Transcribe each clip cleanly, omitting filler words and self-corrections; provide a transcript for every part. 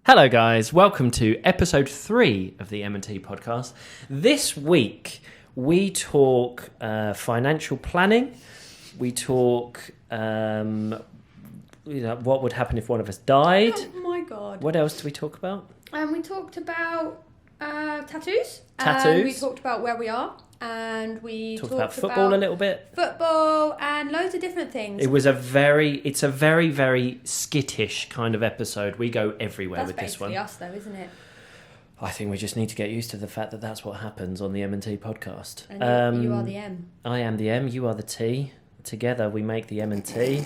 Hello guys, welcome to episode 3 of the M&T podcast. This week we talk financial planning, we talk what would happen if one of us died. Oh my god. What else do we talk about? We talked about tattoos. Tattoos. We talked about where we are. And we talked about football a little bit. Football and loads of different things. It's a very, very skittish kind of episode. We go everywhere with this one. That's basically us though, isn't it? I think we just need to get used to the fact that that's what happens on the M&T podcast. And you are the M. I am the M, you are the T. Together we make the M&T.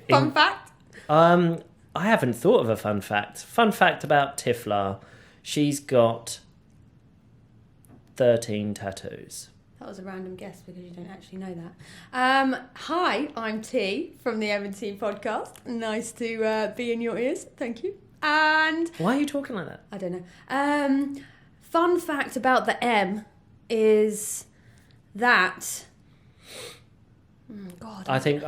Fun fact? I haven't thought of a fun fact. Fun fact about Tifla. She's got 13 tattoos. That was a random guess because you don't actually know that. Hi, I'm T from the M&T podcast. Nice to be in your ears. Thank you. And why are you talking like that? I don't know. Fun fact about the M is that... God. I think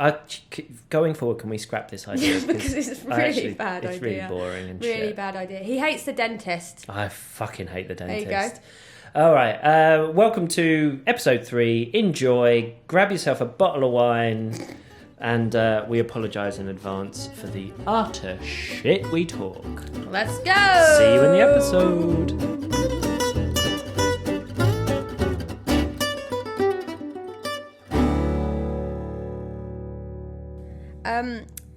going forward, can we scrap this idea? Because it's really bad idea. It's really boring and really shit. bad idea. He hates the dentist. I fucking hate the dentist. There you go. All right, welcome to episode 3. Enjoy, grab yourself a bottle of wine, and we apologise in advance for the utter shit we talk. Let's go! See you in the episode.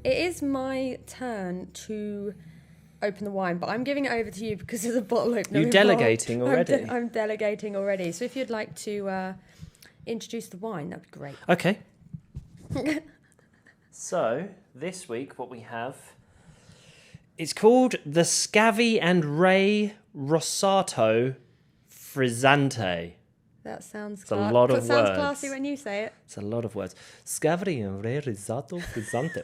It is my turn to open the wine, but I'm giving it over to you because there's a bottle opener. You're delegating already. I'm delegating already. So if you'd like to introduce the wine, that'd be great. Okay. So this week, what we have, it's called the Scavi and Ray Rosato Frizzante. That sounds. It's a lot of words. Sounds classy when you say it. It's a lot of words. Scavi and Ray Rosato Frizzante.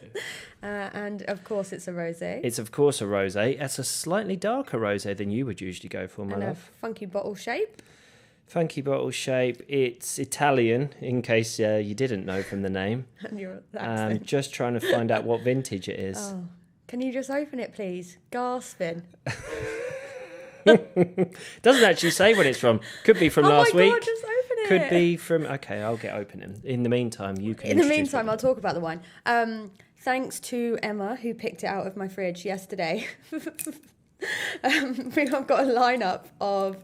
And of course, it's a rosé. It's of course a rosé. It's a slightly darker rosé than you would usually go for, my love. love. A funky bottle shape. Funky bottle shape. It's Italian, in case you didn't know from the name. And your accent. Just trying to find out what vintage it is. Oh, can you just open it, please? Gasping. Doesn't actually say when it's from. Could be from last week. Oh my God, just open it. Could be from. Okay, I'll get opening. In the meantime, you can. In the meantime, I'll talk about the wine. Thanks to Emma who picked it out of my fridge yesterday. I've got a lineup of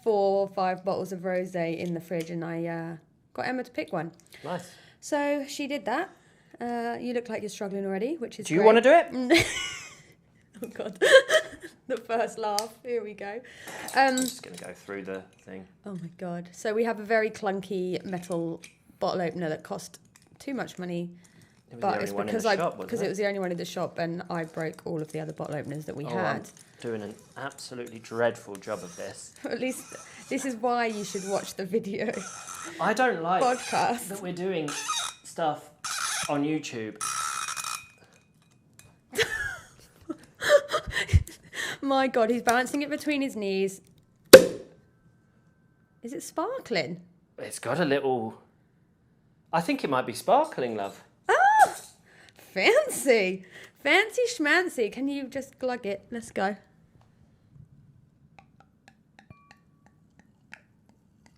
4 or 5 bottles of rosé in the fridge, and I got Emma to pick one. Nice. So she did that. You look like you're struggling already, which is. Do you want to do it? Oh God. The first laugh. Here we go. I'm just going to go through the thing. Oh my God. So we have a very clunky metal bottle opener that cost too much money. But it's because it was the only one in the shop, and I broke all of the other bottle openers that we had. I'm doing an absolutely dreadful job of this. At least this is why you should watch the video. I don't like podcast that we're doing stuff on YouTube. My God, he's balancing it between his knees. Is it sparkling? It's got a little... I think it might be sparkling, love. Ah! Fancy. Fancy schmancy. Can you just glug it? Let's go.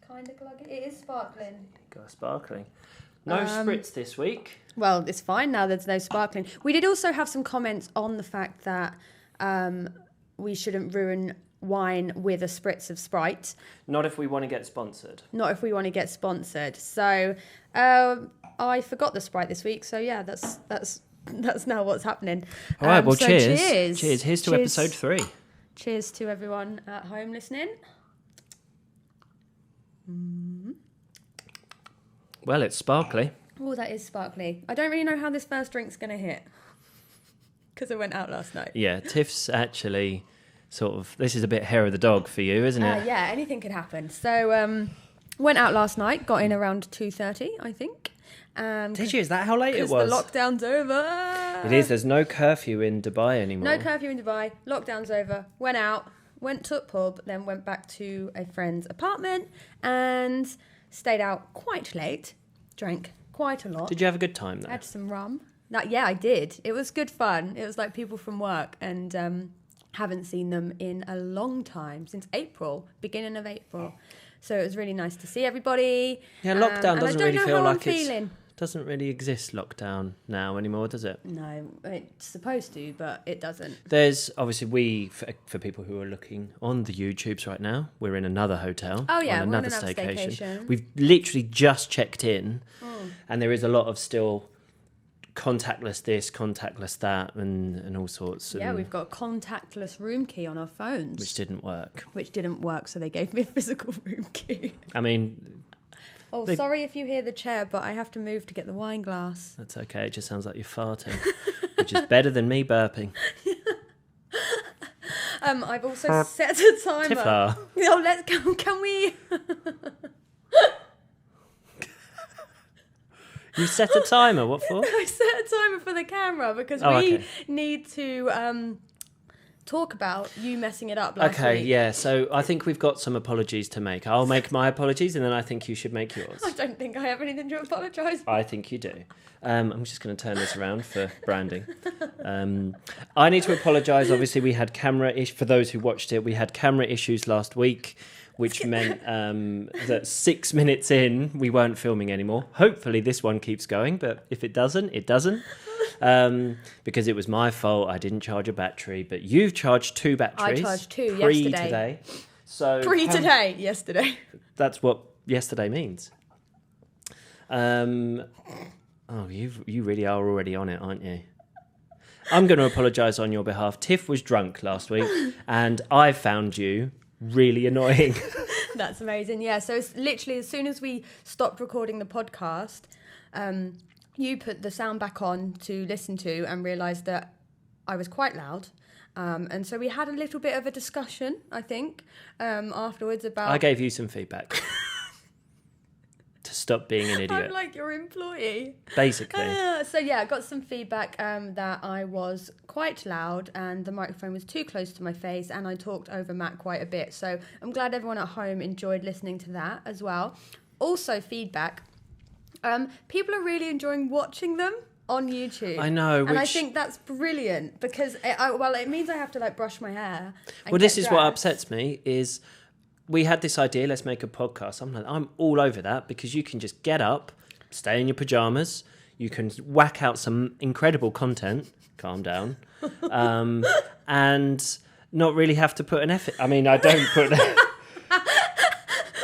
Kind of glug it. It is sparkling. Got sparkling. No spritz this week. Well, it's fine now there's no sparkling. We did also have some comments on the fact that we shouldn't ruin wine with a spritz of Sprite. Not if we want to get sponsored. Not if we want to get sponsored. So I forgot the Sprite this week. So yeah, that's now what's happening. All right, well, so cheers. Cheers. Here's to episode 3. Cheers to everyone at home listening. Well, it's sparkly. Oh, that is sparkly. I don't really know how this first drink's going to hit. Because it went out last night. Yeah, Tiff's actually sort of... This is a bit hair of the dog for you, isn't it? Yeah, anything could happen. So, went out last night, got in around 2:30, I think. Did you? Is that how late it was? The lockdown's over. It is. There's no curfew in Dubai anymore. No curfew in Dubai. Lockdown's over. Went out, went to a pub, then went back to a friend's apartment and stayed out quite late. Drank quite a lot. Did you have a good time, though? Had some rum. I did. It was good fun. It was like people from work, and haven't seen them in a long time, since beginning of April. So it was really nice to see everybody. Yeah, lockdown doesn't really feel like it doesn't really exist lockdown now anymore, does it? No, it's supposed to, but it doesn't. There's obviously, for people who are looking on the YouTubes right now, we're in another hotel. Oh yeah, on another staycation. staycation. We've literally just checked in, and there is a lot of still contactless this, contactless that, and all sorts. Yeah, we've got a contactless room key on our phones. Which didn't work, so they gave me a physical room key. I mean... sorry if you hear the chair, but I have to move to get the wine glass. That's okay, it just sounds like you're farting, which is better than me burping. I've also set a timer. Tifa. Can we... You set a timer, what for? I set a timer for the camera because we need to talk about you messing it up last week. Yeah, so I think we've got some apologies to make. I'll make my apologies and then I think you should make yours. I don't think I have anything to apologise for. I think you do. I'm just going to turn this around for branding. I need to apologise. Obviously, we had for those who watched it, we had camera issues last week, which meant that 6 minutes in, we weren't filming anymore. Hopefully this one keeps going, but if it doesn't, it doesn't. Because it was my fault. I didn't charge a battery, but you've charged 2 batteries. I charged 2 yesterday. Today. So yesterday. That's what yesterday means. You really are already on it, aren't you? I'm going to apologise on your behalf. Tiff was drunk last week, and I found you really annoying. That's amazing. Yeah, so it's literally as soon as we stopped recording the podcast, you put the sound back on to listen to and realised that I was quite loud. And so we had a little bit of a discussion, I think, afterwards about... I gave you some feedback. To stop being an idiot. I'm like your employee. Basically. So yeah, I got some feedback that I was quite loud and the microphone was too close to my face and I talked over Matt quite a bit. So I'm glad everyone at home enjoyed listening to that as well. Also feedback. People are really enjoying watching them on YouTube. I know. And I think that's brilliant because it means I have to like brush my hair. Well, this is what upsets me is... We had this idea, let's make a podcast. I'm all over that because you can just get up, stay in your pajamas, you can whack out some incredible content, calm down, and not really have to put an effort. I mean, I don't put...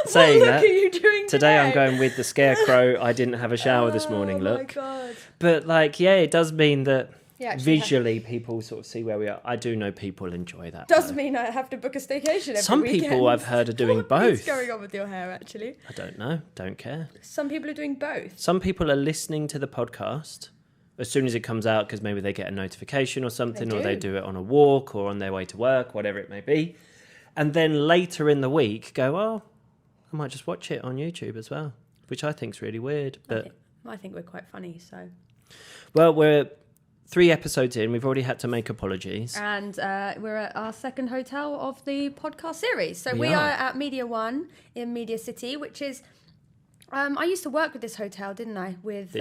Saying what that, are you doing today I'm going with the scarecrow. I didn't have a shower this morning, look. Oh my God. But it does mean that... visually, people sort of see where we are. I do know people enjoy that. Does mean I have to book a staycation every Some weekend. people I've heard are doing both. What's going on with your hair, actually? I don't know. Don't care. Some people are doing both. Some people are listening to the podcast as soon as it comes out because maybe they get a notification or something, or they do it on a walk or on their way to work, whatever it may be. And then later in the week go, I might just watch it on YouTube as well, which I think is really weird. But I think we're quite funny, so... Well, we're 3 episodes in. We've already had to make apologies. And we're at our second hotel of the podcast series. So we are at Media One in Media City, which is... I used to work with this hotel, didn't I? With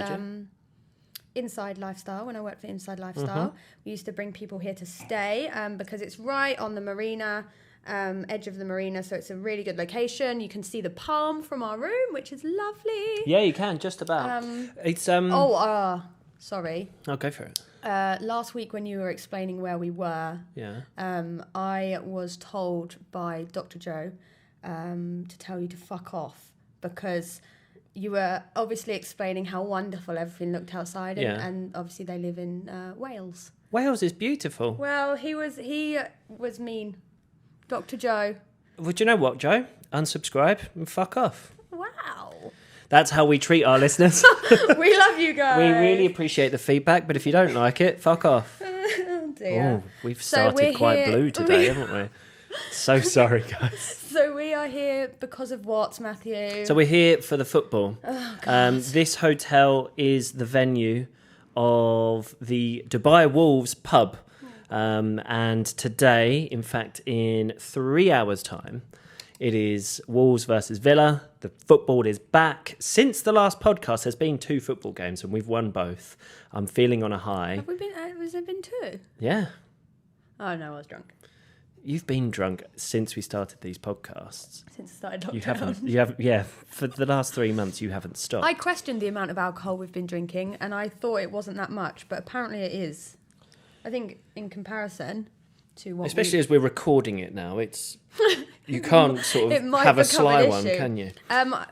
Inside Lifestyle, when I worked for Inside Lifestyle. Mm-hmm. We used to bring people here to stay because it's right on the marina... edge of the marina, so it's a really good location. You can see the palm from our room, which is lovely. Yeah, you can, just about. It's sorry. Oh, go for it. Last week when you were explaining where we were, I was told by Dr. Joe to tell you to fuck off because you were obviously explaining how wonderful everything looked outside, and obviously they live in Wales. Wales is beautiful. Well, he was mean. Dr. Joe. Well, do you know what, Joe? Unsubscribe and fuck off. Wow. That's how we treat our listeners. We love you guys. We really apprate the feedback, but if you don't like it, fuck off. Oh, dear. Oh, we've started quite blue today, haven't we? So sorry, guys. So we are here because of what, Matthew? So we're here for the football. Oh, God. This hotel is the venue of the Dubai Wolves pub. And today, in fact, in 3 hours' time, It is Wolves versus Villa. The football is back. Since the last podcast, there's been 2 football games and we've won both. I'm feeling on a high. Have we been? Has there been 2? Yeah. Oh no, I was drunk. You've been drunk since we started these podcasts. Since I started lockdown. You haven't. Yeah, for the last 3 months, you haven't stopped. I questioned the amount of alcohol we've been drinking, and I thought it wasn't that much, but apparently it is. I think in comparison to what, especially as we're recording it now, it's you can't sort of have a sly one, can you?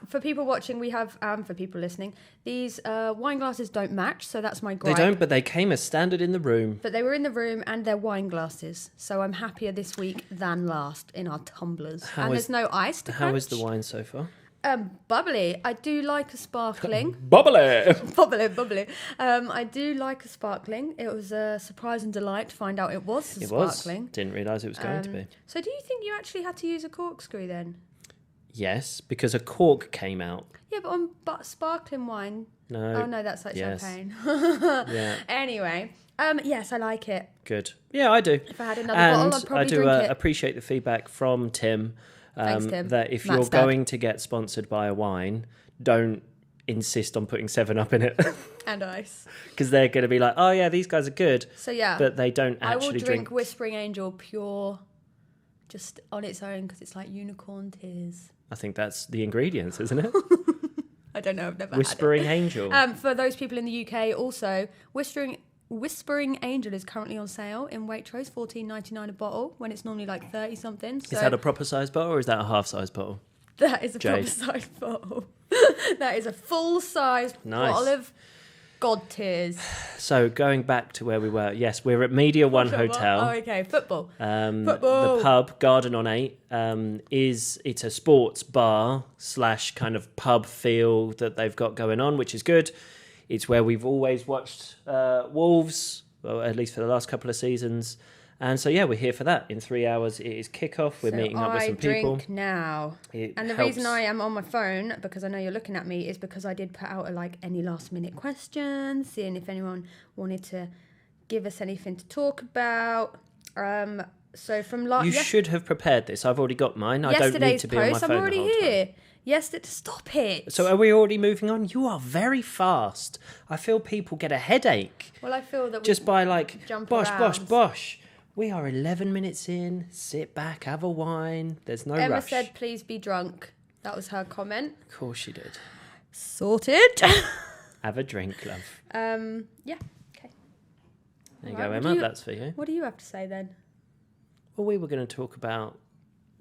For people watching, we have for people listening, these wine glasses don't match, so that's my gripe. They don't, but they came as standard in the room. But they were in the room, and they're wine glasses, so I'm happier this week than last in our tumblers. There's no ice to How crunch. is the wine so far? Bubbly. I do like a sparkling. Bubbly. bubbly. I do like a sparkling. It was a surprise and delight to find out it was sparkling. Didn't realise it was going to be. So do you think you actually had to use a corkscrew then? Yes, because a cork came out. Yeah, but on sparkling wine. No. Oh no, that's like champagne. Yeah. Anyway, yes, I like it. Good. Yeah, I do. If I had another bottle, I'd probably drink it. Appreciate the feedback from Tim. Thanks, Tim. That if Matt's you're going to get sponsored by a wine, don't insist on putting 7-Up in it. And ice. Because they're going to be like, oh yeah, these guys are good. So yeah. But they don't actually I will drink. drink Whispering Angel pure, just on its own, because it's like unicorn tears. I think that's the ingredients, isn't it? I don't know. I've never Whispering had it. Angel. For those people in the UK, also Whispering Angel is currently on sale in Waitrose, $14.99 a bottle, when it's normally like 30 something. So is that a proper size bottle or is that a half size bottle? That is a proper size bottle. That is a full size bottle of God tears. So going back to where we were, yes, we're at Media One Hotel. Oh, okay, football. The pub, Garden on 8, it's a sports bar / kind of pub feel that they've got going on, which is good. It's where we've always watched Wolves, well, at least for the last couple of seasons. And so, yeah, we're here for that. In 3 hours, it is kickoff. We're meeting up with some people. I drink now. And the reason I am on my phone, because I know you're looking at me, is because I did put out any last-minute questions, seeing if anyone wanted to give us anything to talk about. So from you should have prepared this. I've already got mine. I don't need to be on my phone I'm already the whole here. time. Yes, stop it. So are we already moving on? You are very fast. I feel people get a headache. Well, I feel that just by bosh. bosh. We are 11 minutes in. Sit back, have a wine. There's no Emma rush. said, please be drunk. That was her comment. Of course she did. Sorted. Have a drink, love. Yeah. Okay. There you go, Emma. That's for you. What do you have to say then? Well, we were going to talk about,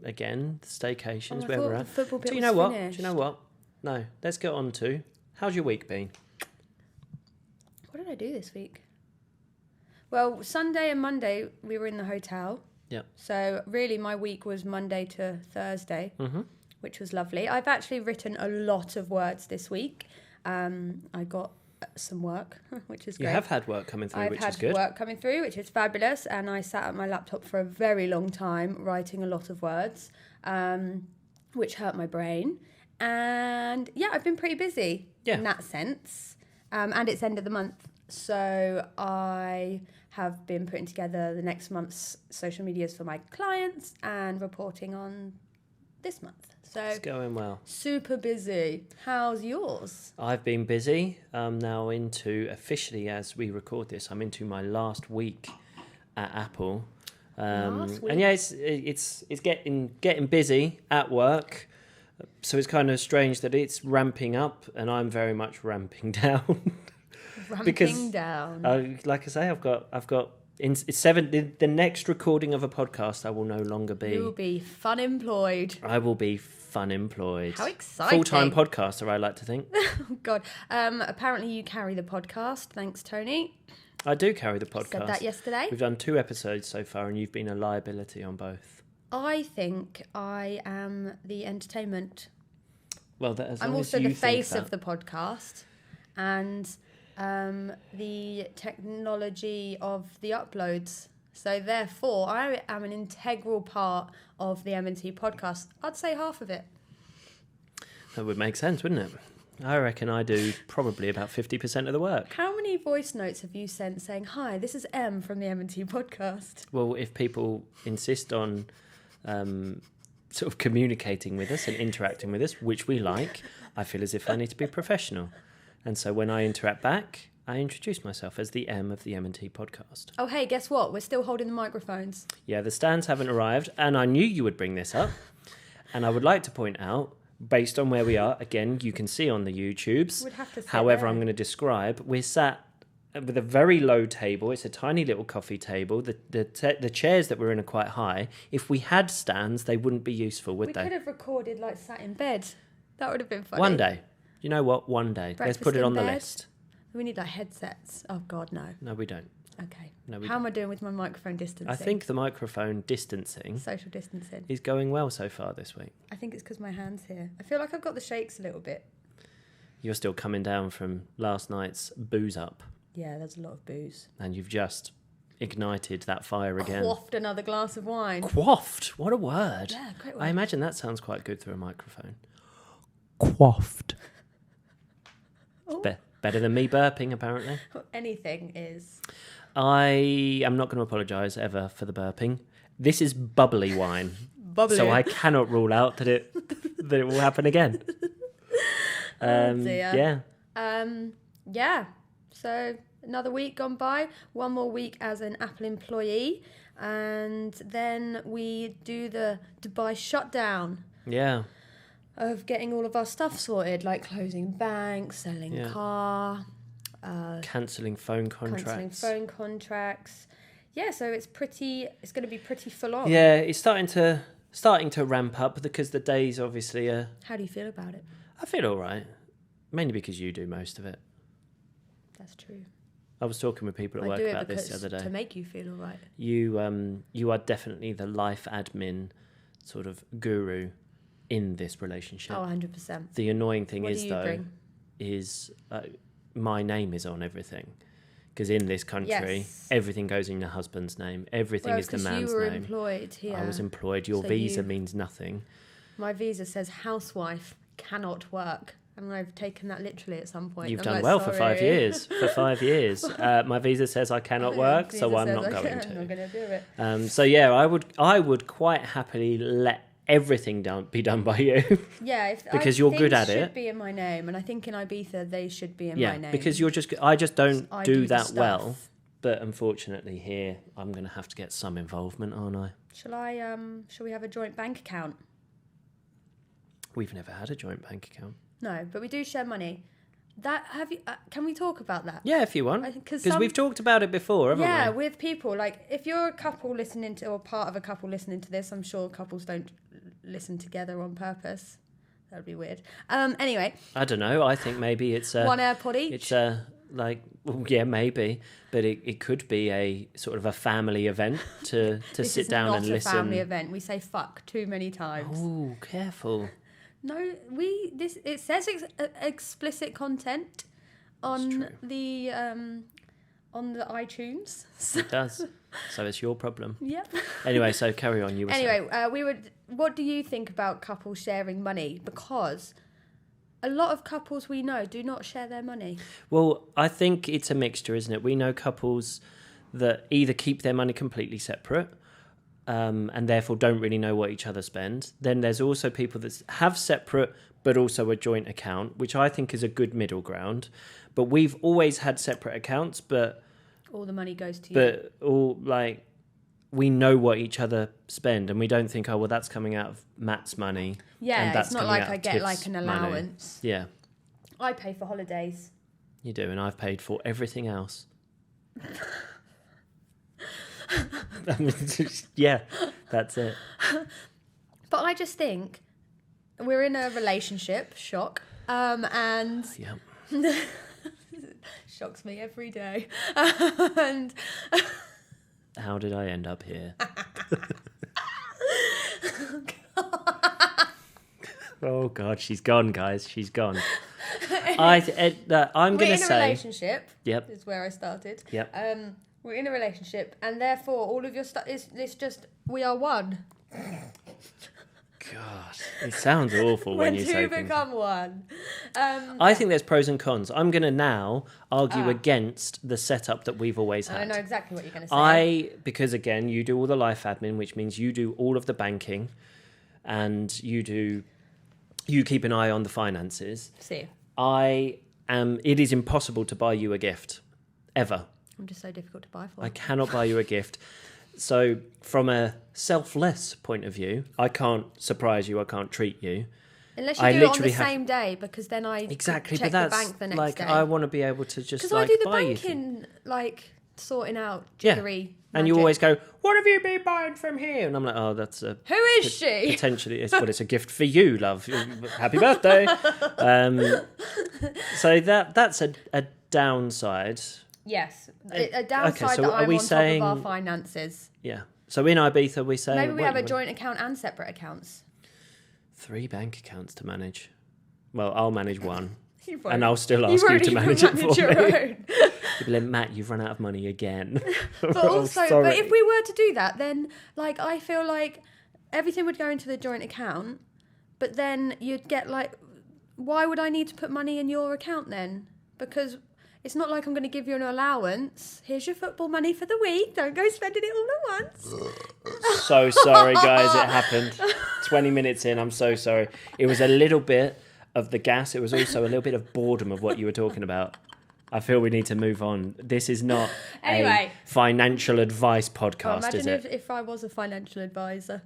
again, the staycations, where we're at. Do you know what? No. Let's get on to, how's your week been? What did I do this week? Well, Sunday and Monday, we were in the hotel. Yep. So really, my week was Monday to Thursday, which was lovely. I've actually written a lot of words this week. I got some work, which is great. You have had work coming through, which is good. I've had work coming through, which is fabulous. And I sat at my laptop for a very long time writing a lot of words, which hurt my brain. And yeah, I've been pretty busy in that sense. And it's end of the month. So I have been putting together the next month's social medias for my clients and reporting on this month. So it's going well. Super busy. How's yours? I've been busy. I'm now officially as we record this, I'm into my last week at Apple. Last week? And yeah, it's getting busy at work. So it's kind of strange that it's ramping up and I'm very much ramping down. Down. Like I say, I've got it's 7. The next recording of a podcast, I will no longer be. You will be fun employed. I will be fun employed. How exciting! Full-time podcaster, I like to think. Oh God. Apparently, you carry the podcast. Thanks, Tony. I do carry the podcast. Said that yesterday. We've done 2 episodes so far, and you've been a liability on both. I think I am the entertainment. Well, I'm also the face of the podcast, and the technology of the uploads. So therefore, I am an integral part of the M&T podcast. I'd say half of it. That would make sense, wouldn't it? I reckon I do probably about 50% of the work. How many voice notes have you sent saying, hi, this is Em from the M&T podcast? Well, if people insist on sort of communicating with us and interacting with us, which we like, I feel as if I need to be professional. And so when I interact back, I introduce myself as the M of the M&T podcast. Oh, hey, guess what? We're still holding the microphones. Yeah, the stands haven't arrived, and I knew you would bring this up. And I would like to point out, based on where we are, again, you can see on the YouTubes. We'd have to sit However, there. I'm going to describe, we're sat with a very low table. It's a tiny little coffee table. The chairs that we're in are quite high. If we had stands, they wouldn't be useful, would they? We could have recorded like sat in bed. That would have been funny. One day. You know what? One day. Let's put it Breakfast on the in bed. list. We need like headsets. Oh, God, no. No, we don't. Okay. No, we How am I doing with my microphone distancing? I think the microphone distancing Social distancing. is going well so far this week. I think it's because my hand's here. I feel like I've got the shakes a little bit. You're still coming down from last night's booze up, Yeah, there's a lot of booze. and you've just ignited that fire again. Quaffed another glass of wine. Quaffed? What a word. Yeah, great word. I imagine that sounds quite good through a microphone. Quaffed. Oh. Better than me burping, apparently. Anything is. I am not going to apologise ever for the burping. This is bubbly wine. Bubbly. So I cannot rule out that it will happen again. Oh, dear. Yeah. Yeah. So another week gone by. One more week as an Apple employee. And then we do the Dubai shutdown. Yeah. Of getting all of our stuff sorted, like closing banks, selling car, Cancelling phone contracts. Yeah, so it's going to be pretty full on. Yeah, it's starting to ramp up because the days obviously are... How do you feel about it? I feel all right. Mainly because you do most of it. That's true. I was talking with people at work about this the other day. To make you feel all right. You are definitely the life admin sort of guru in this relationship. Oh, 100%. The annoying thing What is, do you though, bring? is my name is on everything. Because in this country, Yes. everything goes in your husband's name. Everything is the man's you were name. employed here. I was employed. Your So visa means nothing. My visa says housewife cannot work. And I've taken that literally at some point. You've I'm done like, well for 5 sorry. years. For 5 years. My visa says I cannot work, so I'm not going I'm not going to do it. So yeah, I would quite happily let everything be done by you. Yeah, because you're good at things it. should be in my name, and I think in Ibiza they should be in Yeah, my name. because I just don't I do the that stuff. well. But unfortunately here, I'm going to have to get some involvement, aren't I? Shall we have a joint bank account? We've never had a joint bank account. No, but we do share money. Can we talk about that? Yeah, if you want. Because we've talked about it before, haven't we? Yeah, with people. Like, if you're a couple listening to, or part of a couple listening to this, I'm sure couples don't listen together on purpose. That would be weird. Anyway. I don't know. I think maybe it's one AirPod each. It's yeah, maybe. But it could be a sort of a family event to sit down and listen. This is not a family event. We say fuck too many times. Oh, careful. No, it says explicit content on the iTunes. It does. So it's your problem. Yep. Anyway, so carry on. You were saying. What do you think about couples sharing money? Because a lot of couples we know do not share their money. Well, I think it's a mixture, isn't it? We know couples that either keep their money completely separate, and therefore don't really know what each other spend. Then there's also people that have separate but also a joint account, which I think is a good middle ground. But we've always had separate accounts, but all the money goes to you. But we know what each other spend, and we don't think, oh well, that's coming out of Matt's money. Yeah, and that's it's not coming like out I of get Tiff's like an money. allowance. Yeah, I pay for holidays. you do, and I've paid for everything else. I mean, yeah, that's it. But I just think we're in a relationship, shock, and Yeah. shocks me every day. And How did I end up here? Oh God, she's gone, guys. She's gone. I'm going to say. We're in a relationship. Yep. Is where I started. Yep. We're in a relationship, and therefore all of your stuff is just we are one. God, it sounds awful when you say two become one. I think there's pros and cons. I'm going to now argue against the setup that we've always had. I know exactly what you're going to say. Because again, you do all the life admin, which means you do all of the banking. and you keep an eye on the finances. See. It is impossible to buy you a gift, ever. I'm just so difficult to buy for. I cannot buy you a gift. So from a selfless point of view, I can't surprise you, I can't treat you. Unless you do it on the same day, because then I check the bank the next day. I want to be able to just I do the banking, sorting out jiggery. And you always go, what have you been buying from here? And I'm like, oh, that's a... Who is she? Potentially, it's a gift for you, love. Happy birthday. So that's a downside. Yes, a downside that I'm on top of our finances. Yeah. So in Ibiza, we say... Maybe we have a joint account and separate accounts. 3 bank accounts to manage. Well, I'll manage one. And I'll still ask you to manage it for me. You'd be like, Matt, you've run out of money again. But also, but if we were to do that, then I feel like everything would go into the joint account, but then you'd get why would I need to put money in your account then? Because it's not like I'm going to give you an allowance. Here's your football money for the week. Don't go spending it all at once. So sorry, guys. It happened. 20 minutes in. I'm so sorry. It was a little bit of the gas. It was also a little bit of boredom of what you were talking about. I feel we need to move on. This is not a financial advice podcast, is it? Imagine if I was a financial advisor.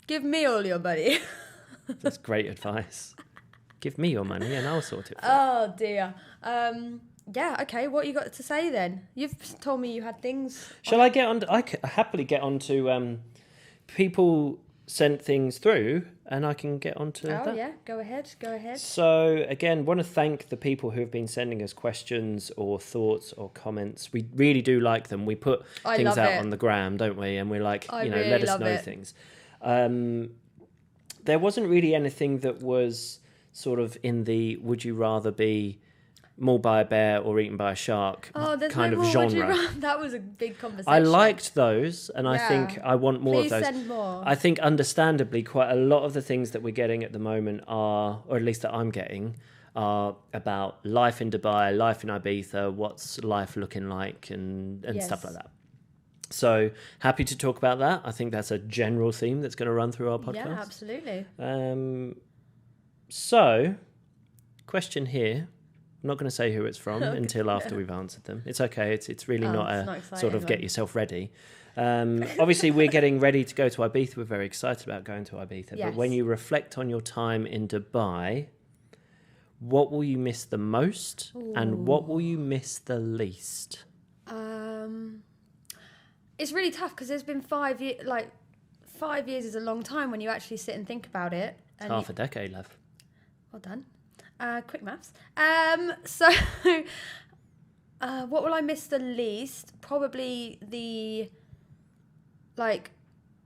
Give me all your money. That's great advice. Give me your money and I'll sort it for you. Oh, dear. Yeah, okay. What you got to say then? You've told me you had things. Shall I get on? I could happily get on to people sent things through and I can get on to that. Oh, yeah. Go ahead. So, again, want to thank the people who have been sending us questions or thoughts or comments. We really do like them. We put things out on the gram, don't we? And we're like, really let us know things. There wasn't really anything that was sort of in the would you rather be mauled by a bear or eaten by a shark kind of genre. That was a big conversation. I liked those, and I think I want more of those. Please send more. I think, understandably, quite a lot of the things that we're getting at the moment are, or at least that I'm getting, are about life in Dubai, life in Ibiza, what's life looking like, and stuff like that. So happy to talk about that. I think that's a general theme that's going to run through our podcast. Yeah, absolutely. So, question here. I'm not going to say who it's from until after we've answered them. It's okay. It's really not sort of get yourself ready. Obviously, we're getting ready to go to Ibiza. We're very excited about going to Ibiza. Yes. But when you reflect on your time in Dubai, what will you miss the most and what will you miss the least? It's really tough because there's been 5 years. 5 years is a long time when you actually sit and think about it. And half a decade, love. Well done. Quick maths. What will I miss the least? Probably the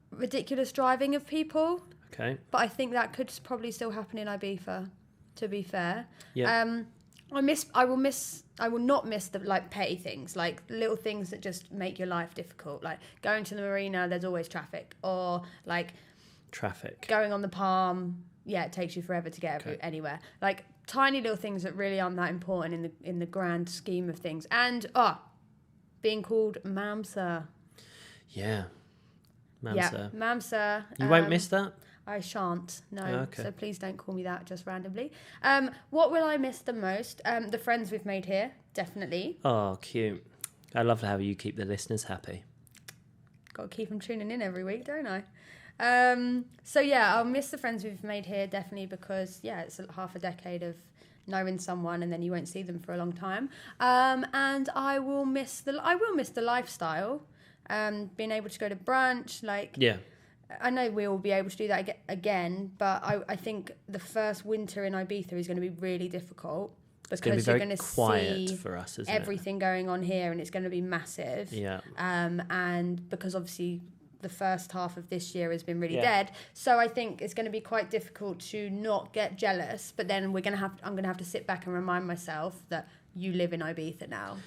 ridiculous driving of people. Okay. But I think that could probably still happen in Ibiza, to be fair. Yeah. I will not miss the petty things, little things that just make your life difficult. Like going to the marina, there's always traffic, or traffic. Going on the Palm, it takes you forever to get anywhere. Tiny little things that really aren't that important in the grand scheme of things. And being called Ma'am Sir. Yeah. Ma'am Sir. Ma'am Sir. You won't miss that? I shan't, no. Okay. So please don't call me that just randomly. What will I miss the most? The friends we've made here, definitely. Oh, cute. I love how you keep the listeners happy. Got to keep them tuning in every week, don't I? I'll miss the friends we've made here, definitely, because, it's half a decade of knowing someone and then you won't see them for a long time. And I will miss the lifestyle, being able to go to brunch, I know we will be able to do that again, but I think the first winter in Ibiza is going to be really difficult because you're going to see for us, everything going on here, and it's going to be massive. Yeah. And because obviously the first half of this year has been really dead, so I think it's going to be quite difficult to not get jealous. But then I'm going to have to sit back and remind myself that you live in Ibiza now.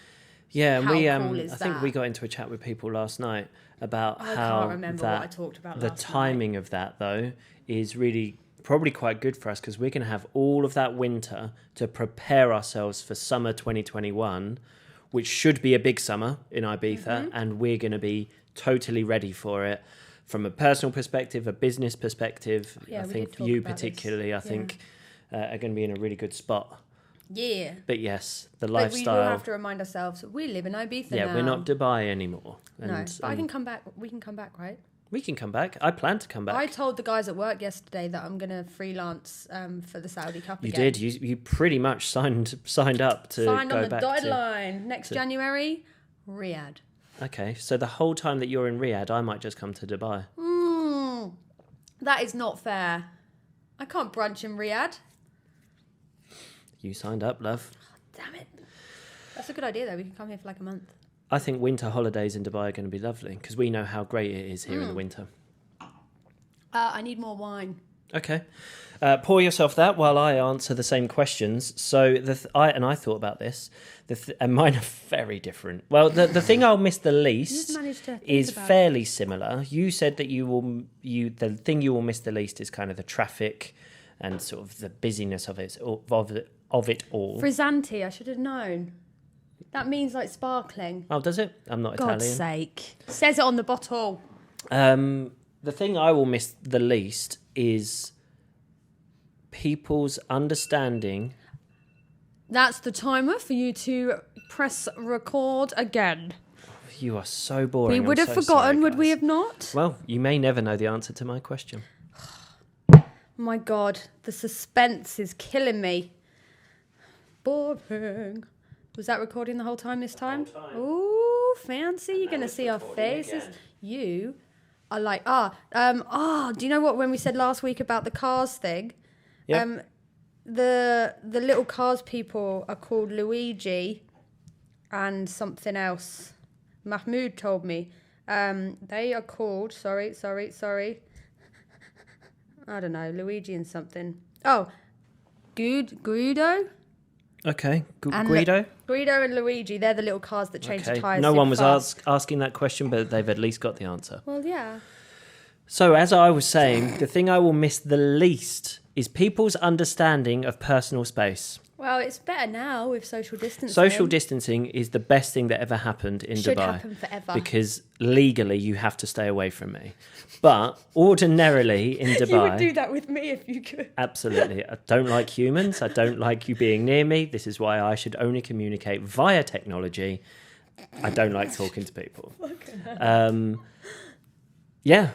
Yeah, and cool is I think we got into a chat with people last night about how I can't remember what I talked about the timing of that, though, is really probably quite good for us because we're going to have all of that winter to prepare ourselves for summer 2021, which should be a big summer in Ibiza, and we're going to be totally ready for it from a personal perspective, a business perspective, Yeah, I we think did talk you about particularly, this. I think, are going to be in a really good spot. Yeah. But yes, the But lifestyle. we will have to remind ourselves we live in Ibiza now. We're not Dubai anymore. No, but I can come back. We can come back, right? We can come back. I plan to come back. I told the guys at work yesterday that I'm going to freelance for the Saudi Cup You again. did. You pretty much signed up to Signed go on the back dotted to. line. Next January, Riyadh. Okay, so the whole time that you're in Riyadh, I might just come to Dubai. That is not fair. I can't brunch in Riyadh. You signed up, love. Damn it. That's a good idea, though. We can come here for like a month. I think winter holidays in Dubai are going to be lovely because we know how great it is here in the winter. I need more wine. Okay. Pour yourself that while I answer the same questions. So I thought about this, and mine are very different. Well, the thing I'll miss the least is fairly similar. You said that the thing you will miss the least is kind of the traffic and sort of the busyness of it all. Frizzante, I should have known. That means like sparkling. Oh, does it? I'm not God's Italian. sake. Says it on the bottle. The thing I will miss the least is people's understanding. That's the timer for you to press record again. You are so boring. We would have forgotten, would we have not? Well, you may never know the answer to my question. My God, the suspense is killing me. Boring. Was that recording the whole time this time? Ooh, fancy. You're going to see our faces. Again. You are like, do you know what, when we said last week about the cars thing? Yep. The little cars people are called Luigi and something else. Mahmoud told me. They are called, sorry. I don't know, Luigi and something. Oh, Guido? Okay, Guido? Guido and Luigi, they're the little cars that change the tyres. No one was asking that question, but they've at least got the answer. Well, yeah. So, as I was saying, the thing I will miss the least is people's understanding of personal space. Well, it's better now with social distancing. Social distancing is the best thing that ever happened in Dubai. Should happen forever. Because legally you have to stay away from me. But ordinarily in Dubai... You would do that with me if you could. Absolutely. I don't like humans. I don't like you being near me. This is why I should only communicate via technology. I don't like talking to people. Yeah.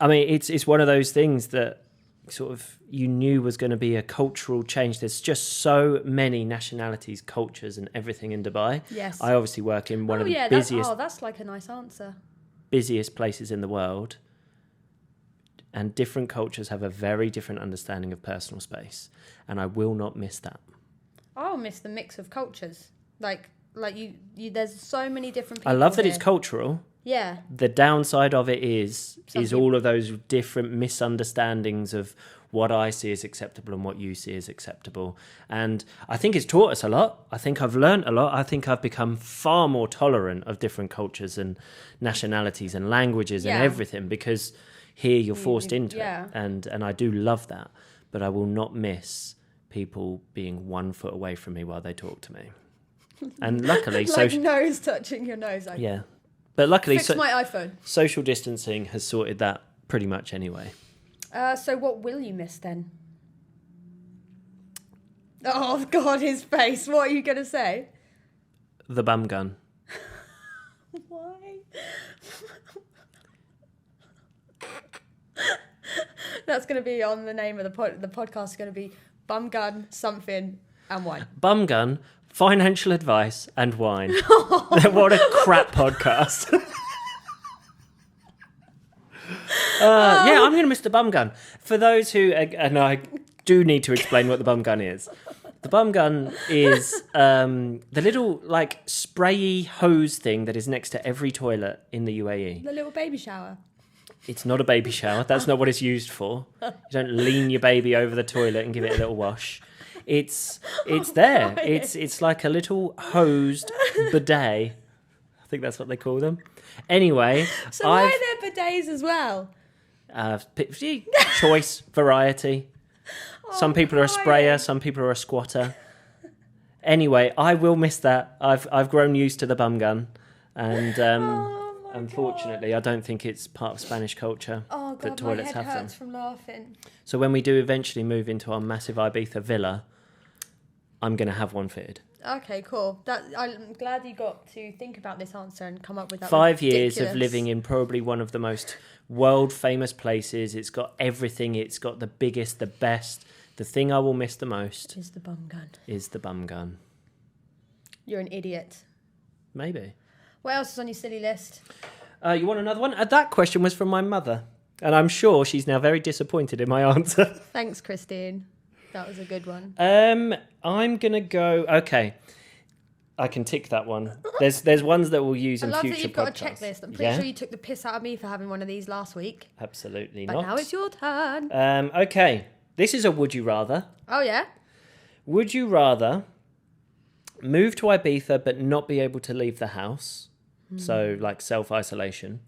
I mean, it's one of those things that sort of you knew was going to be a cultural change. There's just so many nationalities, cultures and everything in Dubai. Yes. I obviously work in one of the busiest... that's like a nice answer. Busiest places in the world. And different cultures have a very different understanding of personal space. And I will not miss that. I'll miss the mix of cultures. Like you there's so many different people. I love that here. it's cultural. Yeah. The downside of it is all of those different misunderstandings of what I see as acceptable and what you see as acceptable. And I think it's taught us a lot. I think I've learned a lot. I think I've become far more tolerant of different cultures and nationalities and languages and everything, because here you're forced into it. And I do love that. But I will not miss people being 1 foot away from me while they talk to me. And luckily... nose touching your nose. Yeah. But luckily, fix my iPhone. Social distancing has sorted that pretty much anyway. So what will you miss then? Oh, God, his face. What are you going to say? The bum gun. Why? That's going to be on the name of the podcast. Is going to be Bum Gun, Something and Wine. Bum Gun, Financial Advice and Wine. What a crap podcast. I'm going to miss the bum gun. For those who, and I do need to explain what the bum gun is. The bum gun is the little sprayy hose thing that is next to every toilet in the UAE. The little baby shower. It's not a baby shower. That's not what it's used for. You don't lean your baby over the toilet and give it a little wash. It's there. It's like a little hosed bidet. I think that's what they call them. Anyway, so why are there bidets as well? Choice, variety. Some people are a sprayer, some people are a squatter. Anyway, I will miss that. I've grown used to the bum gun, and Unfortunately, I don't think it's part of Spanish culture that toilets have them. Oh, God, my head hurts from laughing. So when we do eventually move into our massive Ibiza villa, I'm going to have one fitted. Okay, cool. I'm glad you got to think about this answer and come up with that. 5 years of living in probably one of the most world famous places. It's got everything. It's got the biggest, the best. The thing I will miss the most is the bum gun. You're an idiot. Maybe. What else is on your silly list? You want another one? That question was from my mother. And I'm sure she's now very disappointed in my answer. Thanks, Christine. That was a good one. I'm going to go... Okay. I can tick that one. There's ones that we'll use in future podcasts. I love that you've got a checklist. I'm pretty sure you took the piss out of me for having one of these last week. Absolutely but not. But now it's your turn. Okay. This is a would you rather. Oh, yeah? Would you rather move to Ibiza but not be able to leave the house? So, like self-isolation.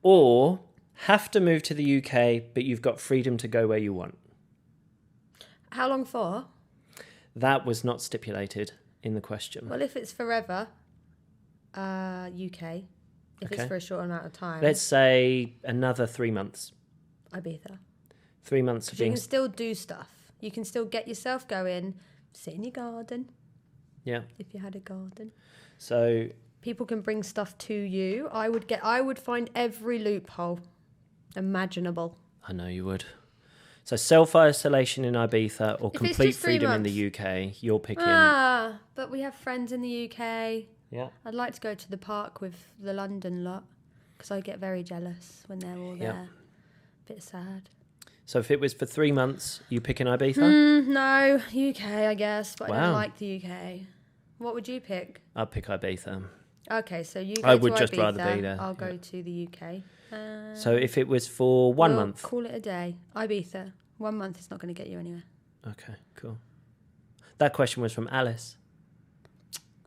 Or have to move to the UK but you've got freedom to go where you want? How long for? That was not stipulated in the question. Well, if it's forever, UK. If it's for a short amount of time. Let's say another 3 months. Ibiza. 3 months of being... You can still do stuff. You can still get yourself going, sit in your garden. Yeah. If you had a garden. So... People can bring stuff to you. I would find every loophole imaginable. I know you would. So self-isolation in Ibiza or complete freedom in the UK, you're picking... But we have friends in the UK. Yeah. I'd like to go to the park with the London lot because I get very jealous when they're all there. Bit sad. So if it was for 3 months, you picking Ibiza? No, UK, I guess, but I don't like the UK. What would you pick? I'd pick Ibiza. Okay, so you go I would to just Ibiza, rather be there. I'll go to the UK. So if it was for 1 month? Call it a day. Ibiza. 1 month is not going to get you anywhere. Okay, cool. That question was from Alice.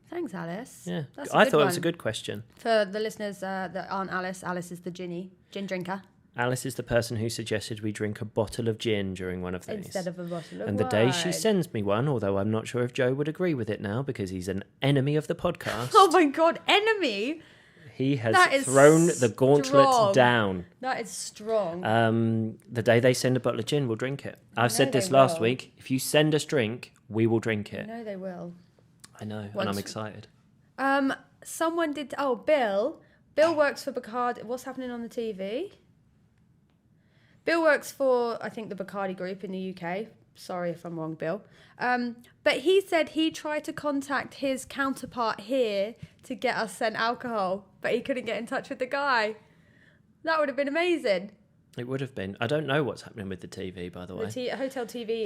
Thanks, Alice. Yeah, I thought it was a good question. For the listeners that aren't Alice, Alice is the gin drinker. Alice is the person who suggested we drink a bottle of gin during one of these. Instead of a bottle of And the day she sends me one, although I'm not sure if Joe would agree with it now because he's an enemy of the podcast. Oh my God, enemy? He has thrown the gauntlet down. That is strong. The day they send a bottle of gin, we'll drink it. I've said this last week. If you send us drink, we will drink it. I know they will. I know, and I'm excited. Someone did... Oh, Bill. Bill works for Bacardi. What's happening on the TV? Bill works for, I think, the Bacardi Group in the UK. Sorry if I'm wrong, Bill. But he said he tried to contact his counterpart here to get us sent alcohol, but he couldn't get in touch with the guy. That would have been amazing. It would have been. I don't know what's happening with the TV, by the way. Hotel TV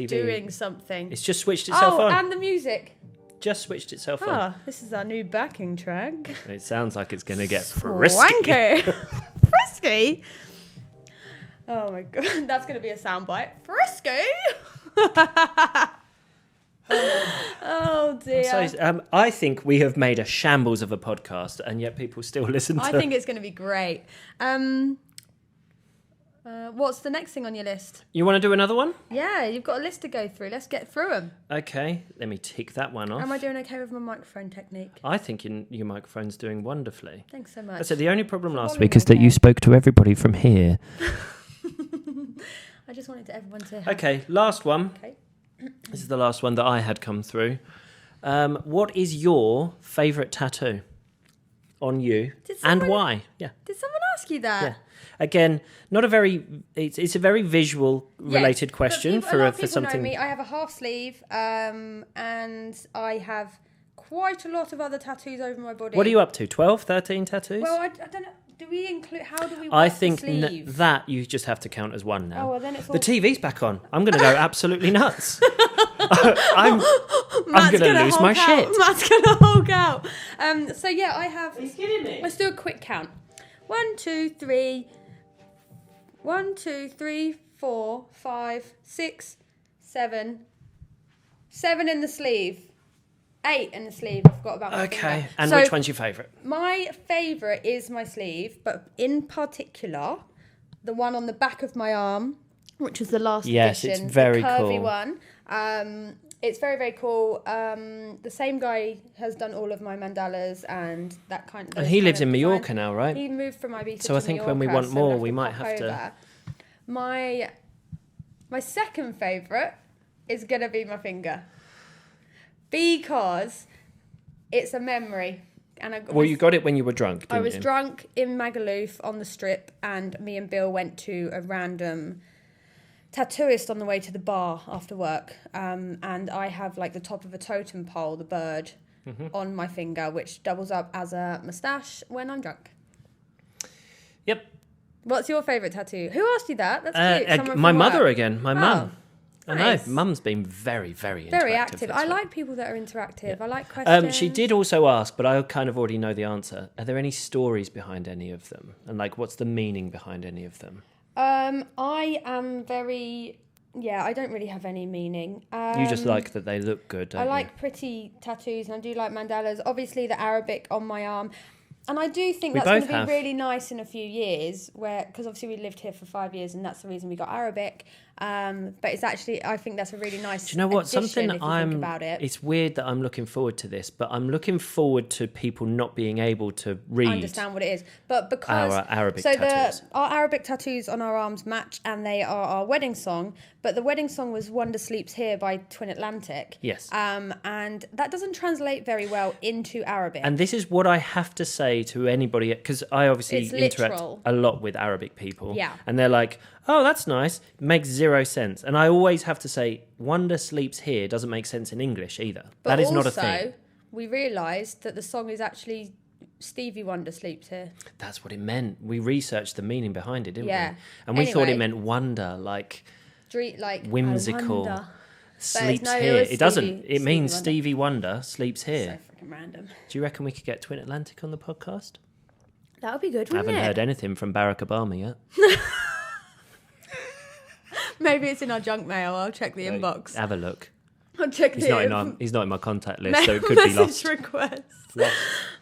is doing something. It's just switched itself on. Oh, and the music. Just switched itself on. This is our new backing track. It sounds like it's going to get frisky. Wanky. Frisky? Oh my God, that's going to be a soundbite. Frisky? Oh dear. So, I think we have made a shambles of a podcast, and yet people still listen to it. I think it's going to be great. What's the next thing on your list? You want to do another one? Yeah, you've got a list to go through. Let's get through them. Okay, let me tick that one off. Am I doing okay with my microphone technique? I think your microphone's doing wonderfully. Thanks so much. So the only problem last week is that you spoke to everybody from here. I just wanted everyone to have... Okay, last one. Okay. This is the last one that I had come through. What is your favourite tattoo on you and why? Yeah. Did someone ask you that? Yeah. Again, not a very... It's a very visual related question for something... Know me. I have a half sleeve and I have quite a lot of other tattoos over my body. What are you up to? 12, 13 tattoos? Well, I don't know. Do we include... How do we work I think the sleeve? that you just have to count as one now. Oh, well, then it's all... The TV's back on. I'm going to go absolutely nuts. I'm going to lose my shit. Matt's going to Hulk out. So, yeah, I have... Are you kidding me? Let's do a quick count. 1, 2, 3... 1, 2, 3, 4, 5, 6, 7. 7 in the sleeve. 8 in the sleeve. I forgot about my finger. And which one's your favourite? My favourite is my sleeve, but in particular, the one on the back of my arm, which was the last edition. Yes, it's very the curvy cool. one. It's very, very cool. The same guy has done all of my mandalas and that kind of. And he lives in Mallorca now, right? He moved from Ibiza. So I think when we want more, we might have to. My second favourite is gonna be my finger, because it's a memory. And you got it when you were drunk, didn't you? I was drunk in Magaluf on the strip, and me and Bill went to a random tattooist on the way to the bar after work, and I have like the top of a totem pole, the bird, on my finger, which doubles up as a moustache when I'm drunk. Yep. What's your favourite tattoo? Who asked you that? That's cute. My mother again. My mum. Nice. I know. Mum's been very, very interactive. Very active. I like people that are interactive. Yeah. I like questions. She did also ask, but I kind of already know the answer. Are there any stories behind any of them? And like, what's the meaning behind any of them? I am very... Yeah, I don't really have any meaning. You just like that they look good, don't you? I like pretty tattoos, and I do like mandalas. Obviously, the Arabic on my arm. And I do think that's going to be really nice in a few years, because obviously we lived here for 5 years, and that's the reason we got Arabic. But it's actually, I think that's a really nice. Do you know what? Something think about it. It's weird that I'm looking forward to this, but I'm looking forward to people not being able to read. Understand what it is, but because our Arabic tattoos. Our Arabic tattoos on our arms match, and they are our wedding song. But the wedding song was "Wonder Sleeps Here" by Twin Atlantic. Yes. And that doesn't translate very well into Arabic. And this is what I have to say to anybody, because I obviously interact a lot with Arabic people. Yeah. And they're like, oh, that's nice. It makes zero sense. And I always have to say, "Wonder Sleeps Here" doesn't make sense in English either. But that is also, not a thing. We realised that the song is actually Stevie Wonder Sleeps Here. That's what it meant. We researched the meaning behind it, didn't we? And we anyway, thought it meant wonder, like whimsical. Sleeps here. It doesn't. It means Stevie Wonder sleeps here. So freaking random. Do you reckon we could get Twin Atlantic on the podcast? That would be good, wouldn't I haven't heard anything from Barack Obama yet. Maybe it's in our junk mail. I'll check the inbox. Have a look. I'll check he's not in my contact list, so it could be lost. Request. Lost.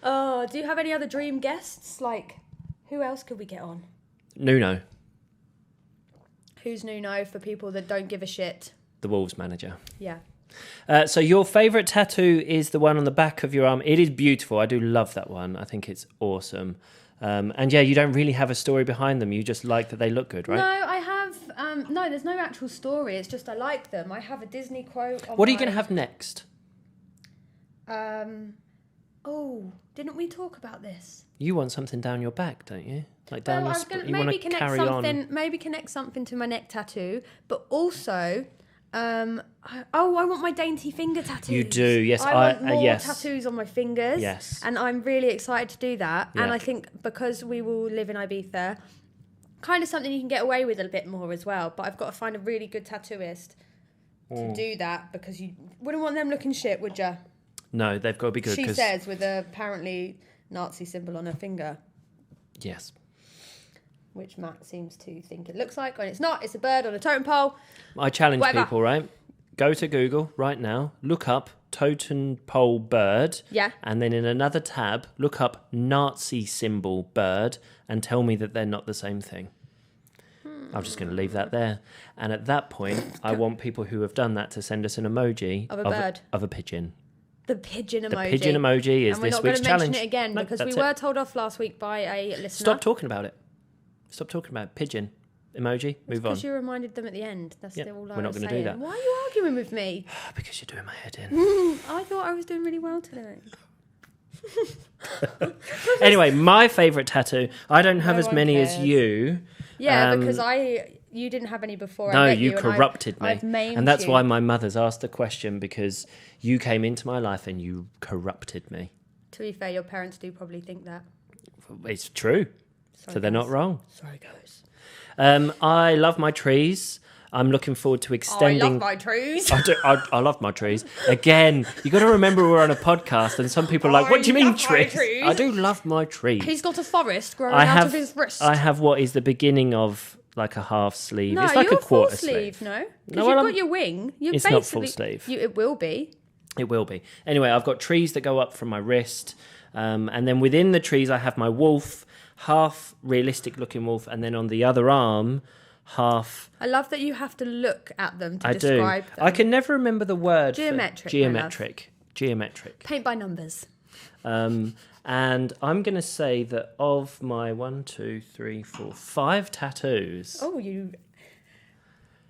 Oh, do you have any other dream guests? Like, who else could we get on? Nuno. Who's Nuno for people that don't give a shit? The Wolves manager. Yeah. So your favourite tattoo is the one on the back of your arm. It is beautiful. I do love that one. I think it's awesome. And yeah, you don't really have a story behind them. You just like that they look good, right? No, I have... no, there's no actual story. It's just I like them. I have a Disney quote on What are you going to have next? Oh, didn't we talk about this? You want something down your back, don't you? Like down your you want to carry on. Maybe connect something to my neck tattoo, but also... I want my dainty finger tattoos. You do, yes. I want more tattoos on my fingers. Yes. And I'm really excited to do that. Yeah. And I think because we will live in Ibiza, kind of something you can get away with a bit more as well. But I've got to find a really good tattooist to do that, because you wouldn't want them looking shit, would you? No, they've got to be good. She says, with a apparently Nazi symbol on her finger. Yes. Which Matt seems to think it looks like, when it's not. It's a bird on a totem pole. I challenge people, right? Go to Google right now, look up totem pole bird, and then in another tab, look up Nazi symbol bird, and tell me that they're not the same thing. I'm just going to leave that there. And at that point, I want people who have done that to send us an emoji of a bird. Of a pigeon. The pigeon emoji. The pigeon emoji is this week's challenge. And we're not going to mention it again, because we were told off last week by a listener. Stop talking about it. Stop talking about it. Pigeon emoji. Move on. Because you reminded them at the end. That's still all I was saying. We're not going to do that. Why are you arguing with me? Because you're doing my head in. I thought I was doing really well today. Anyway, my favourite tattoo. I don't have as many as you. Yeah, because you didn't have any before. No, you corrupted me. I've maimed and that's you. why my mother's asked the question, because you came into my life and you corrupted me. To be fair, your parents do probably think that. It's true. So they're not wrong. Sorry, guys. I love my trees. I'm looking forward to extending... I love my trees. I love my trees. Again, you got to remember we're on a podcast and some people are like, what do you mean trees? I do love my trees. He's got a forest growing out of his wrist. I have what is the beginning of like a half sleeve. No, it's like you're a quarter full sleeve. No, because you've got your wing. It's not full sleeve. It will be. It will be. Anyway, I've got trees that go up from my wrist. And then within the trees, I have my wolf, half realistic looking wolf. And then on the other arm, half. I love that you have to look at them to I describe do. them. I can never remember the word. Geometric. Geometric. Paint by numbers. And I'm going to say that of my 5 tattoos. Oh, you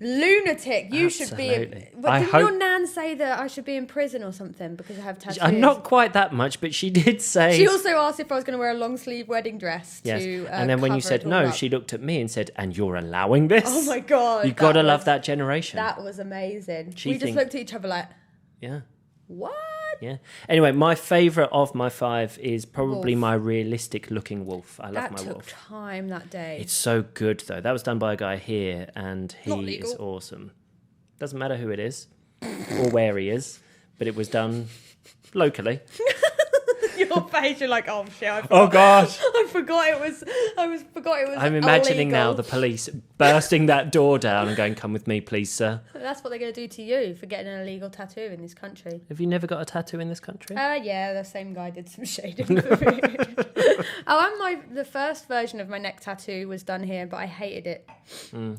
lunatic. You should be... Didn't your nan say that I should be in prison or something because I have tattoos? I'm not quite that much, but she did say... She also asked if I was going to wear a long-sleeve wedding dress to and then when you said no, she looked at me and said, and you're allowing this? Oh, my God. You've got to love that generation. That was amazing. We just looked at each other like... Yeah. What? Yeah. Anyway, my favourite of my 5 is probably my realistic-looking wolf. I love my wolf. That took time that day. It's so good, though. That was done by a guy here, and he is awesome. Doesn't matter who it is or where he is, but it was done locally. Your face, you're like, oh shit! Oh god! I forgot it was. I'm imagining illegal. now the police bursting that door down and going, "Come with me, please, sir." That's what they're going to do to you for getting an illegal tattoo in this country. Have you never got a tattoo in this country? Yeah, the same guy did some shading for me. The first version of my neck tattoo was done here, but I hated it,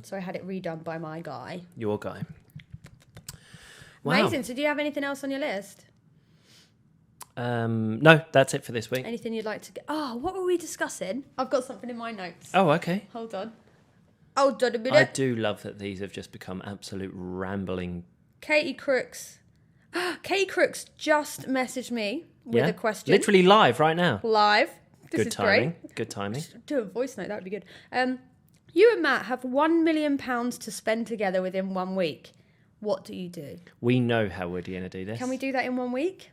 so I had it redone by my guy. Your guy. Wow. Amazing. So, do you have anything else on your list? No, that's it for this week. Anything you'd like to get? Oh, what were we discussing? I've got something in my notes. Oh, okay. Hold on a minute. I do love that these have just become absolute rambling. Katie Crooks just messaged me with a question. Literally live right now. Live. This is timing. Great. Good timing. Do a voice note. That would be good. You and Matt have £1 million to spend together within 1 week. What do you do? We know how we're going to do this. Can we do that in 1 week?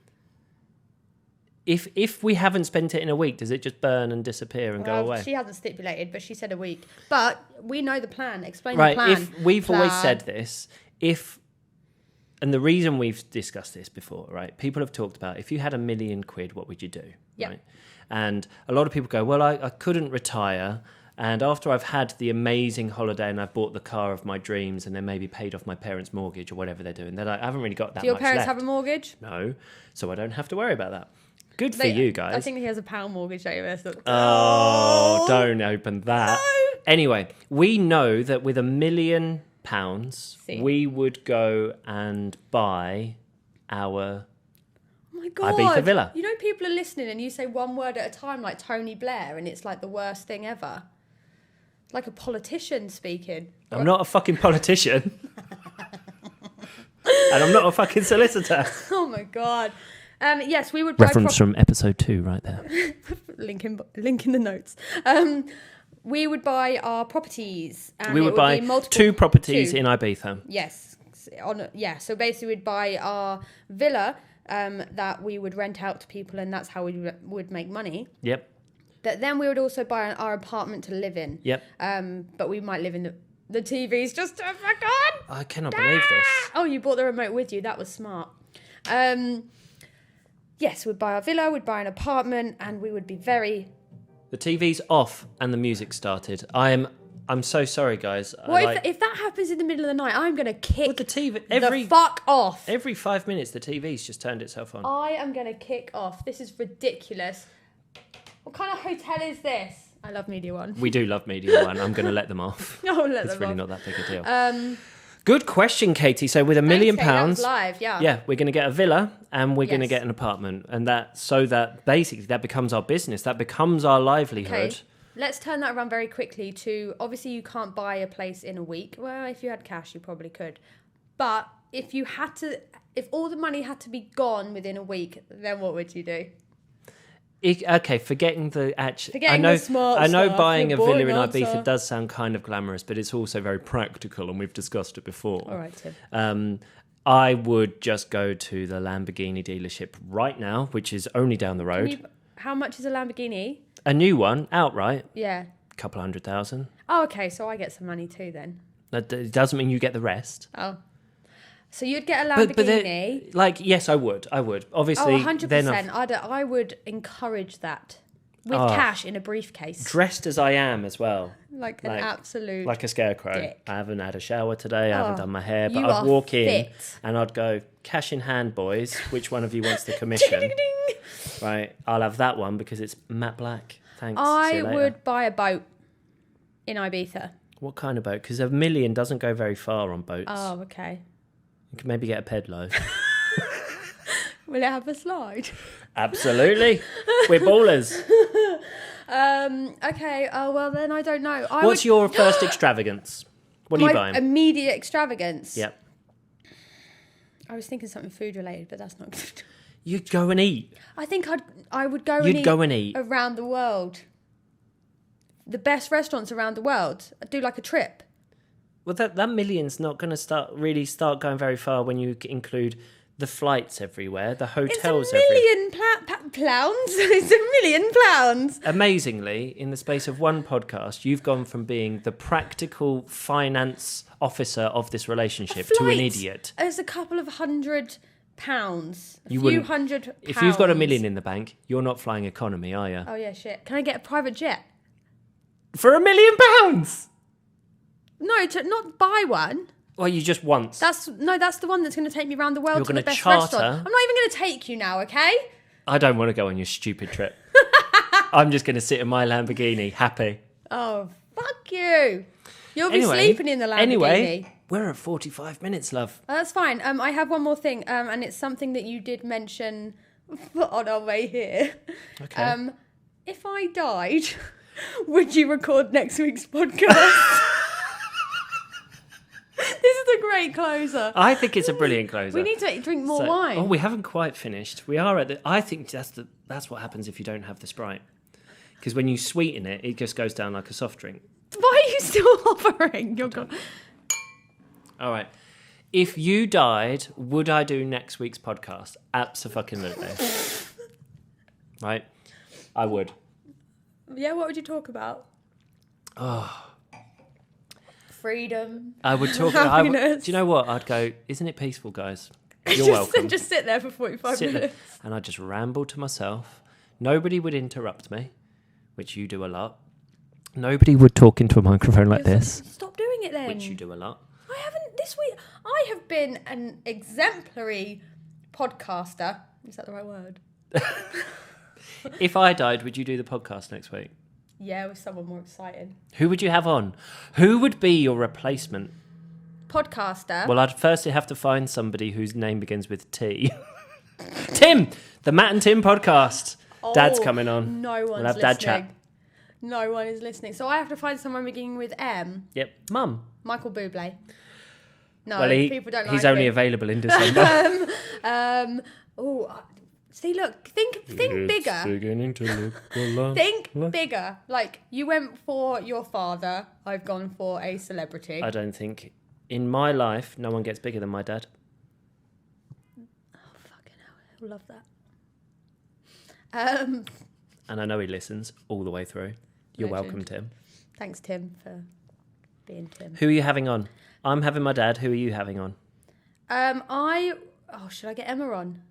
If we haven't spent it in a week, does it just burn and disappear and go away? She hasn't stipulated, but she said a week. But we know the plan. Explain the plan. Right, if we've always said this, and the reason we've discussed this before, right? People have talked about if you had £1 million, what would you do? Yep. Right? And a lot of people go, well, I couldn't retire. And after I've had the amazing holiday and I've bought the car of my dreams and then maybe paid off my parents' mortgage or whatever they're doing, then I haven't really got that much Do your parents left. have a mortgage? No. So I don't have to worry about that. Good for you guys. I think he has a pound mortgage over there. Oh, don't open that. No. Anyway, we know that with £1 million, we would go and buy our my God. Ibiza villa. You know, people are listening and you say one word at a time like Tony Blair and it's like the worst thing ever. Like a politician speaking. I'm not a fucking politician. And I'm not a fucking solicitor. Oh my God. Yes, we would buy... Reference from episode 2 right there. link in the notes. We would buy our properties. And we would buy two properties in Ibiza. Yes. So basically we'd buy our villa that we would rent out to people and that's how we would make money. Yep. But then we would also buy our apartment to live in. Yep. But we might live in the TVs just to fuck on. I cannot believe this. Oh, you brought the remote with you. That was smart. Yes, we'd buy our villa, we'd buy an apartment, and we would be very... The TV's off and the music started. I'm so sorry, guys. Well, if that happens in the middle of the night, I'm going to kick the TV the fuck off. Every 5 minutes, the TV's just turned itself on. I am going to kick off. This is ridiculous. What kind of hotel is this? I love Media One. We do love Media One. I'm going to let them off. It's really not that big a deal. Good question, Katie. So with £1 million, live, yeah, we're going to get a villa and we're going to get an apartment, and that basically that becomes our business. That becomes our livelihood. Okay. Let's turn that around very quickly to, obviously you can't buy a place in a week. Well, if you had cash, you probably could. But if all the money had to be gone within a week, then what would you do? Forgetting the smart I know stuff, buying a villa in answer. Ibiza does sound kind of glamorous, but it's also very practical, and we've discussed it before. All right, Tim. I would just go to the Lamborghini dealership right now, which is only down the road. How much is a Lamborghini? A new one, outright. Yeah. A couple 100,000. Oh, okay, so I get some money too then. That doesn't mean you get the rest. Oh. So you'd get a Lamborghini. Yes, I would. Obviously, 100%. I would encourage that with cash in a briefcase. Dressed as I am as well. Like an absolute... Like a scarecrow. Dick. I haven't had a shower today. I haven't done my hair. But you I'd walk fit. in and I'd go, cash in hand, boys. Which one of you wants the commission? Ding, ding, ding. Right. I'll have that one because it's matte black. Thanks. I would buy a boat in Ibiza. What kind of boat? Because $1 million doesn't go very far on boats. Oh, okay. You can maybe get a pedalo. Will it have a slide? Absolutely. We're ballers. Okay. Oh, well, then I don't know. What's your first extravagance? What are you buying? Immediate extravagance? Yep. I was thinking something food related, but that's not good. You'd go and eat. I think I would go You'd go and eat. around the world. The best restaurants around the world. I'd do like a trip. Well, that $1 million's not going to start going very far when you include the flights everywhere, the hotels everywhere. It's £1 million. Amazingly, in the space of one podcast, you've gone from being the practical finance officer of this relationship to an idiot. It's a couple of £100. A few £100. If you've got $1 million in the bank, you're not flying economy, are you? Oh yeah, shit. Can I get a private jet? For £1 million? No, to not buy one. Well, you just once. That's the one that's going to take me around the world to the best charter. restaurant. I'm not even going to take you now, okay? I don't want to go on your stupid trip. I'm just going to sit in my Lamborghini, happy. Oh, fuck you. You'll be sleeping in the Lamborghini. Anyway, we're at 45 minutes, love. That's fine. I have one more thing, and it's something that you did mention on our way here. Okay. If I died, would you record next week's podcast? This is a great closer. I think it's a brilliant closer. We need to drink more wine. Oh, we haven't quite finished. We are at the... I think that's what happens if you don't have the Sprite. Because when you sweeten it, it just goes down like a soft drink. Why are you still hovering? All right. If you died, would I do next week's podcast? Abso-fucking-lutely. Right? I would. Yeah, what would you talk about? Oh... Freedom. I would talk. Do you know what? I'd go. Isn't it peaceful, guys? You're welcome. Just sit there for 45 minutes, and I'd just ramble to myself. Nobody would interrupt me, which you do a lot. Nobody would talk into a microphone like this. Stop doing it then. Which you do a lot. I haven't this week. I have been an exemplary podcaster. Is that the right word? If I died, would you do the podcast next week? Yeah, with someone more exciting. Who would you have on? Who would be your replacement? Podcaster? Well, I'd firstly have to find somebody whose name begins with T. Tim! The Matt and Tim podcast. Dad's coming on. No one's we'll have listening. Dad chat. No one is listening. So I have to find someone beginning with M. Yep. Mum. Michael Bublé. No, well, people don't like He's only available in December. See, look, think bigger. Beginning to look a lot think bigger. Like, you went for your father, I've gone for a celebrity. I don't think, in my life, no one gets bigger than my dad. Oh, fucking hell, he'll love that. And I know he listens all the way through. You're Legend. welcome, Tim. Thanks, Tim, for being Tim. Who are you having on? I'm having my dad. Who are you having on? Should I get Emma on?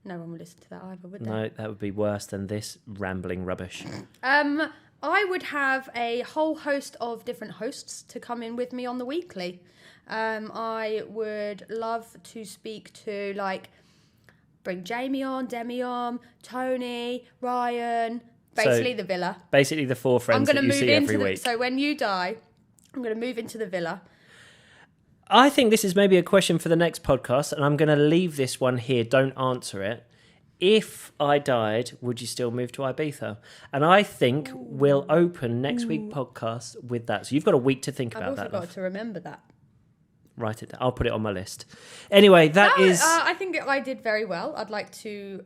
No one will listen to that either, would they? No, that would be worse than this rambling rubbish. I would have a whole host of different hosts to come in with me on the weekly. I would love to speak to, bring Jamie on, Demi on, Tony, Ryan, basically the villa. Basically the four friends that you see every week. So when you die, I'm going to move into the villa. I think this is maybe a question for the next podcast, and I'm going to leave this one here. Don't answer it. If I died, would you still move to Ibiza? And I think we'll open next week's podcast with that. So you've got a week to think about that. I've also got to remember that. Write it down. I'll put it on my list. Anyway, that is... I think I did very well. I'd like to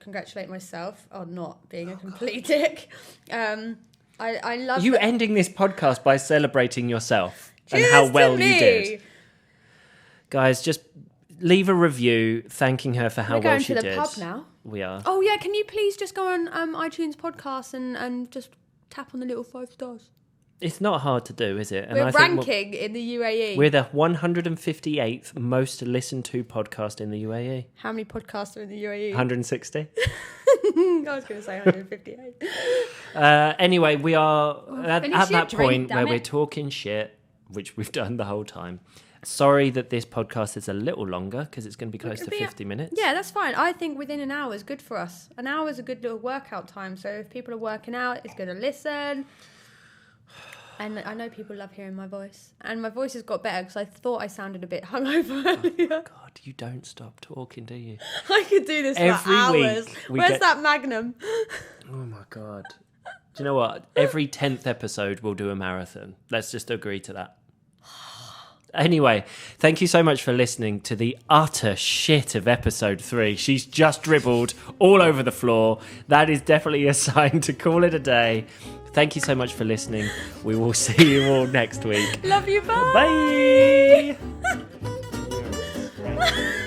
congratulate myself on not being a complete dick. I love you ending this podcast by celebrating yourself and how well you did. Guys, just leave a review thanking her for how well she did. We're going to the pub now. We are. Oh, yeah. Can you please just go on iTunes podcast and just tap on the little 5 stars? It's not hard to do, is it? And we're ranking in the UAE. We're the 158th most listened to podcast in the UAE. How many podcasts are in the UAE? 160. I was going to say 158. Anyway, we are at that point where we're it. talking shit, which we've done the whole time. Sorry that this podcast is a little longer because it's going to be close to 50 minutes. Yeah, that's fine. I think within an hour is good for us. An hour is a good little workout time. So if people are working out, it's good to listen. And I know people love hearing my voice. And my voice has got better because I thought I sounded a bit hungover earlier. Oh, God, you don't stop talking, do you? I could do this Every for hours. week Where's that Magnum? Oh, my God. Do you know what? Every 10th episode, we'll do a marathon. Let's just agree to that. Anyway, thank you so much for listening to the utter shit of episode 3. She's just dribbled all over the floor. That is definitely a sign to call it a day. Thank you so much for listening. We will see you all next week. Love you, bye. Bye.